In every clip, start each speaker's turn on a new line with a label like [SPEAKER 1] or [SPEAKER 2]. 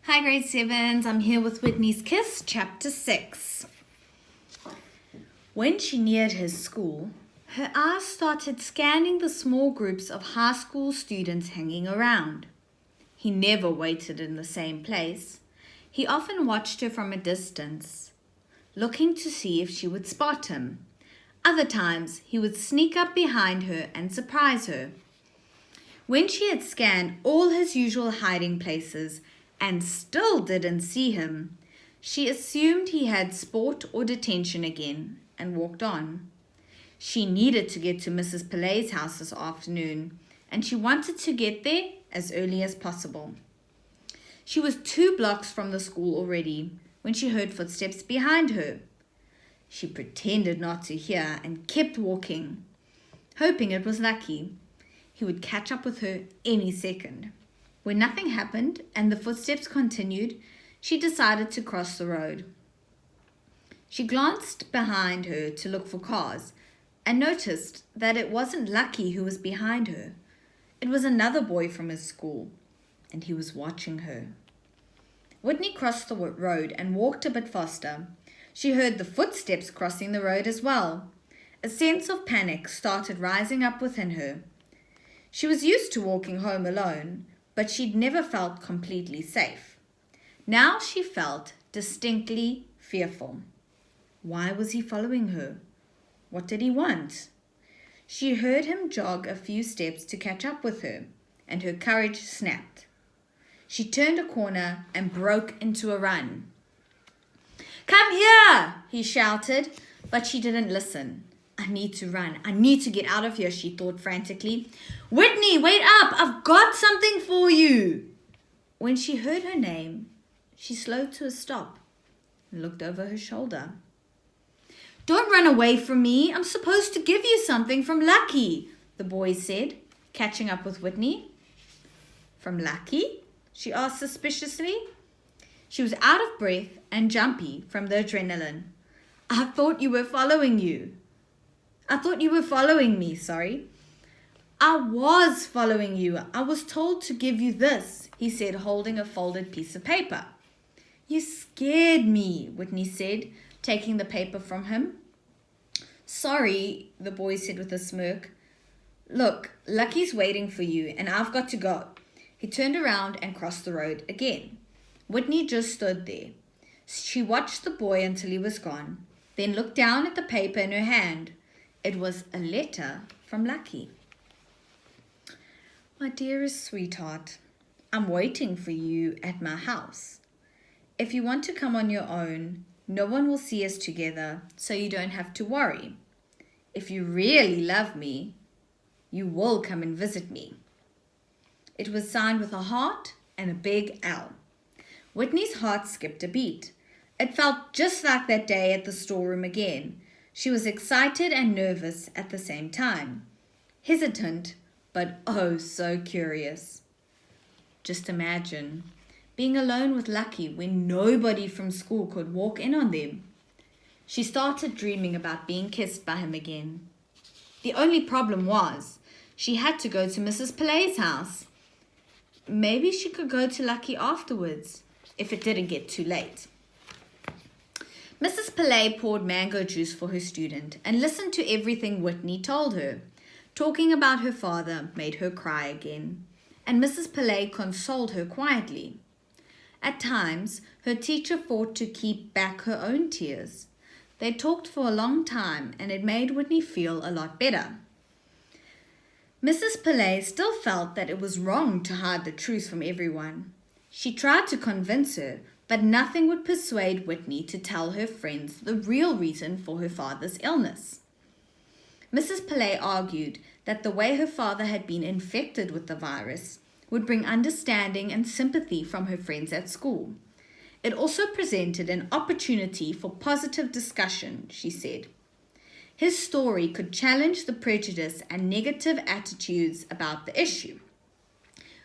[SPEAKER 1] Hi grade 7s, I'm here with Whitney's Kiss, chapter 6. When she neared his school, her eyes started scanning the small groups of high school students hanging around. He never waited in the same place. He often watched her from a distance, looking to see if she would spot him. Other times, he would sneak up behind her and surprise her. When she had scanned all his usual hiding places and still didn't see him, she assumed he had sport or detention again and walked on. She needed to get to Mrs. Pillay's house this afternoon, and she wanted to get there as early as possible. She was 2 blocks from the school already when she heard footsteps behind her. She pretended not to hear and kept walking, hoping it was Lucky. He would catch up with her any second. When nothing happened and the footsteps continued, she decided to cross the road. She glanced behind her to look for cars and noticed that it wasn't Lucky who was behind her. It was another boy from his school, and he was watching her. Whitney crossed the road and walked a bit faster. She heard the footsteps crossing the road as well. A sense of panic started rising up within her. She was used to walking home alone, but she'd never felt completely safe. Now she felt distinctly fearful. Why was he following her? What did he want? She heard him jog a few steps to catch up with her, and her courage snapped. She turned a corner and broke into a run. "Come here!" he shouted, but she didn't listen. I need to run. I need to get out of here, she thought frantically. "Whitney, wait up! I've got something for you!" When she heard her name, she slowed to a stop and looked over her shoulder. "Don't run away from me. I'm supposed to give you something from Lucky," the boy said, catching up with Whitney. "From Lucky?" she asked suspiciously. She was out of breath and jumpy from the adrenaline. I thought you were following me, sorry. "I was following you. I was told to give you this," he said, holding a folded piece of paper. "You scared me," Whitney said, taking the paper from him. "Sorry," the boy said with a smirk. "Look, Lucky's waiting for you, and I've got to go." He turned around and crossed the road again. Whitney just stood there. She watched the boy until he was gone, then looked down at the paper in her hand. It was a letter from Lucky. "My dearest sweetheart, I'm waiting for you at my house. If you want to come on your own, no one will see us together, so you don't have to worry. If you really love me, you will come and visit me." It was signed with a heart and a big L. Whitney's heart skipped a beat. It felt just like that day at the storeroom again. She was excited and nervous at the same time. Hesitant, but oh so curious. Just imagine being alone with Lucky when nobody from school could walk in on them. She started dreaming about being kissed by him again. The only problem was she had to go to Mrs. Pillay's house. Maybe she could go to Lucky afterwards, if it didn't get too late. Mrs. Pillay poured mango juice for her student and listened to everything Whitney told her. Talking about her father made her cry again, and Mrs. Pillay consoled her quietly. At times, her teacher fought to keep back her own tears. They talked for a long time, and it made Whitney feel a lot better. Mrs. Pillay still felt that it was wrong to hide the truth from everyone. She tried to convince her, but nothing would persuade Whitney to tell her friends the real reason for her father's illness. Mrs. Pillay argued that the way her father had been infected with the virus would bring understanding and sympathy from her friends at school. It also presented an opportunity for positive discussion, she said. His story could challenge the prejudice and negative attitudes about the issue.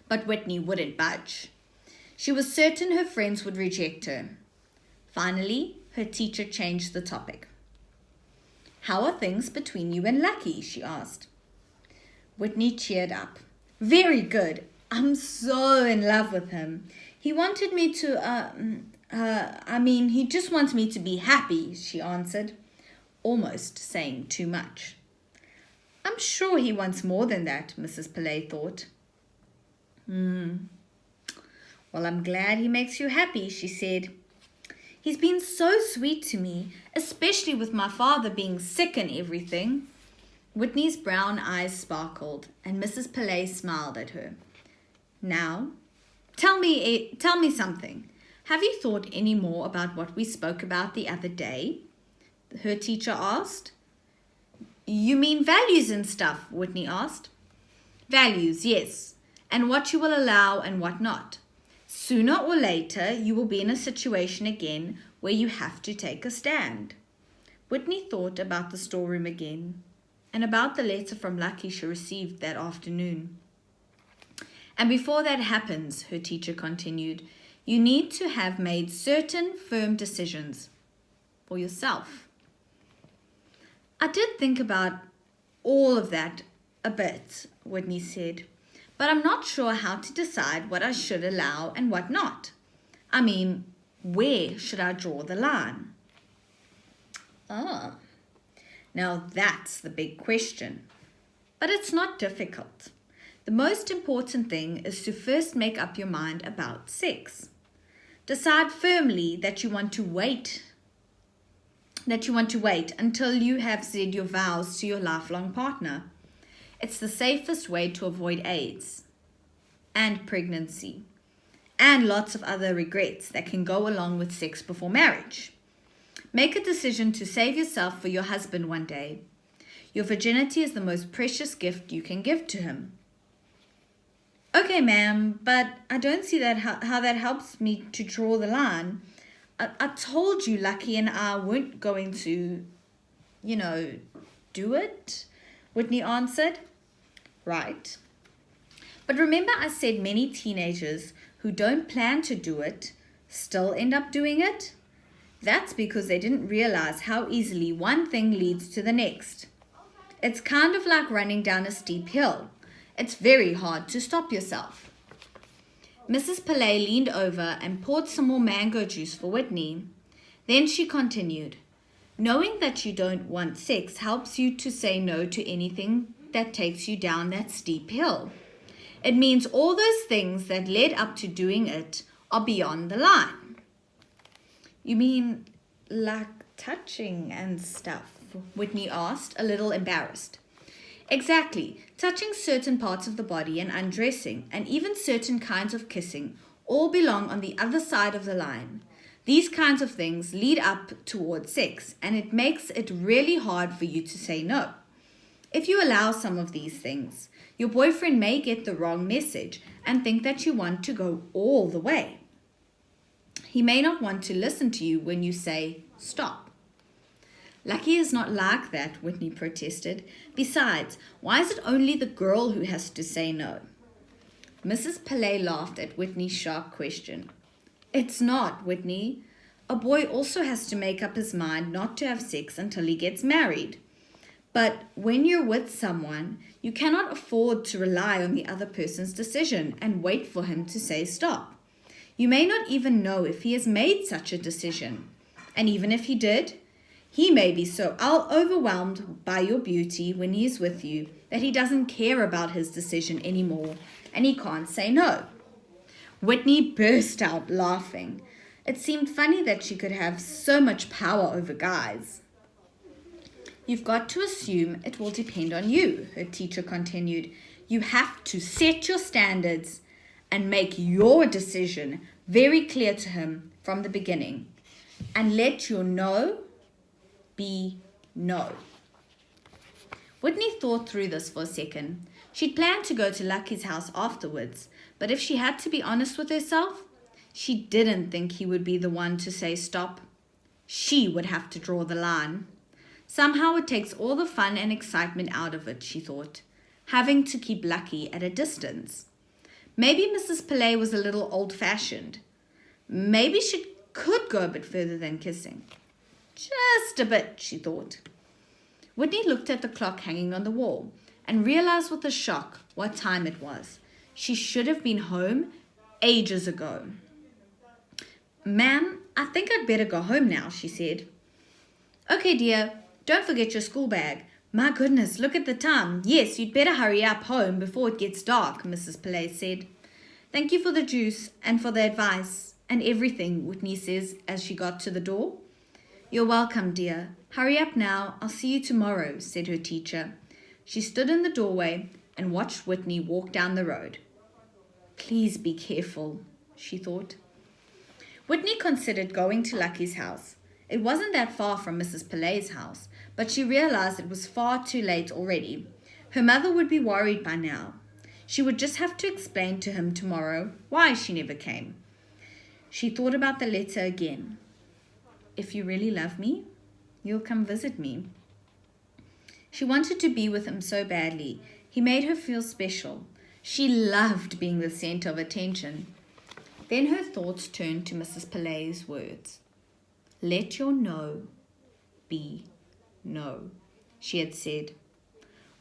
[SPEAKER 1] But Whitney wouldn't budge. She was certain her friends would reject her. Finally, her teacher changed the topic. "How are things between you and Lucky?" she asked. Whitney cheered up. "Very good. I'm so in love with him. He wanted me to, he just wants me to be happy, she answered, almost saying too much. I'm sure he wants more than that, Mrs. Pillay thought. Well, I'm glad he makes you happy, she said. He's been so sweet to me, especially with my father being sick and everything. Whitney's brown eyes sparkled, and Mrs. Pillay smiled at her. Now, tell me something. Have you thought any more about what we spoke about the other day? Her teacher asked. You mean values and stuff? Whitney asked. Values, yes, and what you will allow and what not. Sooner or later, you will be in a situation again where you have to take a stand. Whitney thought about the storeroom again and about the letter from Lucky she received that afternoon. And before that happens, her teacher continued, you need to have made certain firm decisions for yourself. I did think about all of that a bit, Whitney said, but I'm not sure how to decide what I should allow and what not. I mean, where should I draw the line? Now that's the big question. But it's not difficult. The most important thing is to first make up your mind about sex. Decide firmly that you want to wait until you have said your vows to your lifelong partner. It's the safest way to avoid AIDS and pregnancy and lots of other regrets that can go along with sex before marriage. Make a decision to save yourself for your husband one day. Your virginity is the most precious gift you can give to him. Okay, ma'am, but I don't see how that helps me to draw the line. I told you Lucky and I weren't going to, do it, Whitney answered. Right. But remember I said many teenagers who don't plan to do it still end up doing it? That's because they didn't realize how easily one thing leads to the next. It's kind of like running down a steep hill. It's very hard to stop yourself. Mrs. Pillay leaned over and poured some more mango juice for Whitney. Then she continued, knowing that you don't want sex helps you to say no to anything that takes you down that steep hill. It means all those things that led up to doing it are beyond the line. You mean like touching and stuff? Whitney asked, a little embarrassed. Exactly. Touching certain parts of the body and undressing, and even certain kinds of kissing, all belong on the other side of the line. These kinds of things lead up towards sex, and it makes it really hard for you to say no. If you allow some of these things, your boyfriend may get the wrong message and think that you want to go all the way. He may not want to listen to you when you say, stop. Lucky is not like that, Whitney protested. Besides, why is it only the girl who has to say no? Mrs. Pillay laughed at Whitney's sharp question. It's not, Whitney. A boy also has to make up his mind not to have sex until he gets married. But when you're with someone, you cannot afford to rely on the other person's decision and wait for him to say stop. You may not even know if he has made such a decision. And even if he did, he may be so overwhelmed by your beauty when he is with you that he doesn't care about his decision anymore and he can't say no. Whitney burst out laughing. It seemed funny that she could have so much power over guys. You've got to assume it will depend on you, her teacher continued. You have to set your standards and make your decision very clear to him from the beginning. And let your no be no. Whitney thought through this for a second. She'd planned to go to Lucky's house afterwards, but if she had to be honest with herself, she didn't think he would be the one to say stop. She would have to draw the line. Somehow it takes all the fun and excitement out of it, she thought, having to keep Lucky at a distance. Maybe Mrs. Pillay was a little old-fashioned. Maybe she could go a bit further than kissing. Just a bit, she thought. Whitney looked at the clock hanging on the wall and realized with a shock what time it was. She should have been home ages ago. Ma'am, I think I'd better go home now, she said. Okay, dear, don't forget your school bag. My goodness, look at the time. Yes, you'd better hurry up home before it gets dark, Mrs. Pillay said. Thank you for the juice and for the advice and everything, Whitney says as she got to the door. You're welcome, dear. Hurry up now. I'll see you tomorrow, said her teacher. She stood in the doorway and watched Whitney walk down the road. Please be careful, she thought. Whitney considered going to Lucky's house. It wasn't that far from Mrs. Pillay's house, but she realized it was far too late already. Her mother would be worried by now. She would just have to explain to him tomorrow why she never came. She thought about the letter again. If you really love me, you'll come visit me. She wanted to be with him so badly. He made her feel special. She loved being the center of attention. Then her thoughts turned to Mrs. Pillay's words. Let your no be no, she had said.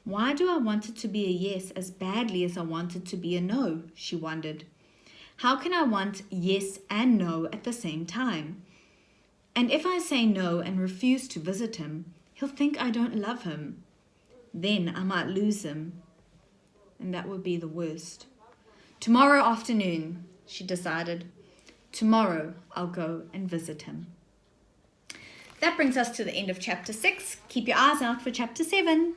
[SPEAKER 1] Why do I want it to be a yes as badly as I want it to be a no, she wondered. How can I want yes and no at the same time? And if I say no and refuse to visit him, he'll think I don't love him. Then I might lose him. And that would be the worst. Tomorrow afternoon, she decided. Tomorrow I'll go and visit him. That brings us to the end of chapter 6. Keep your eyes out for chapter 7.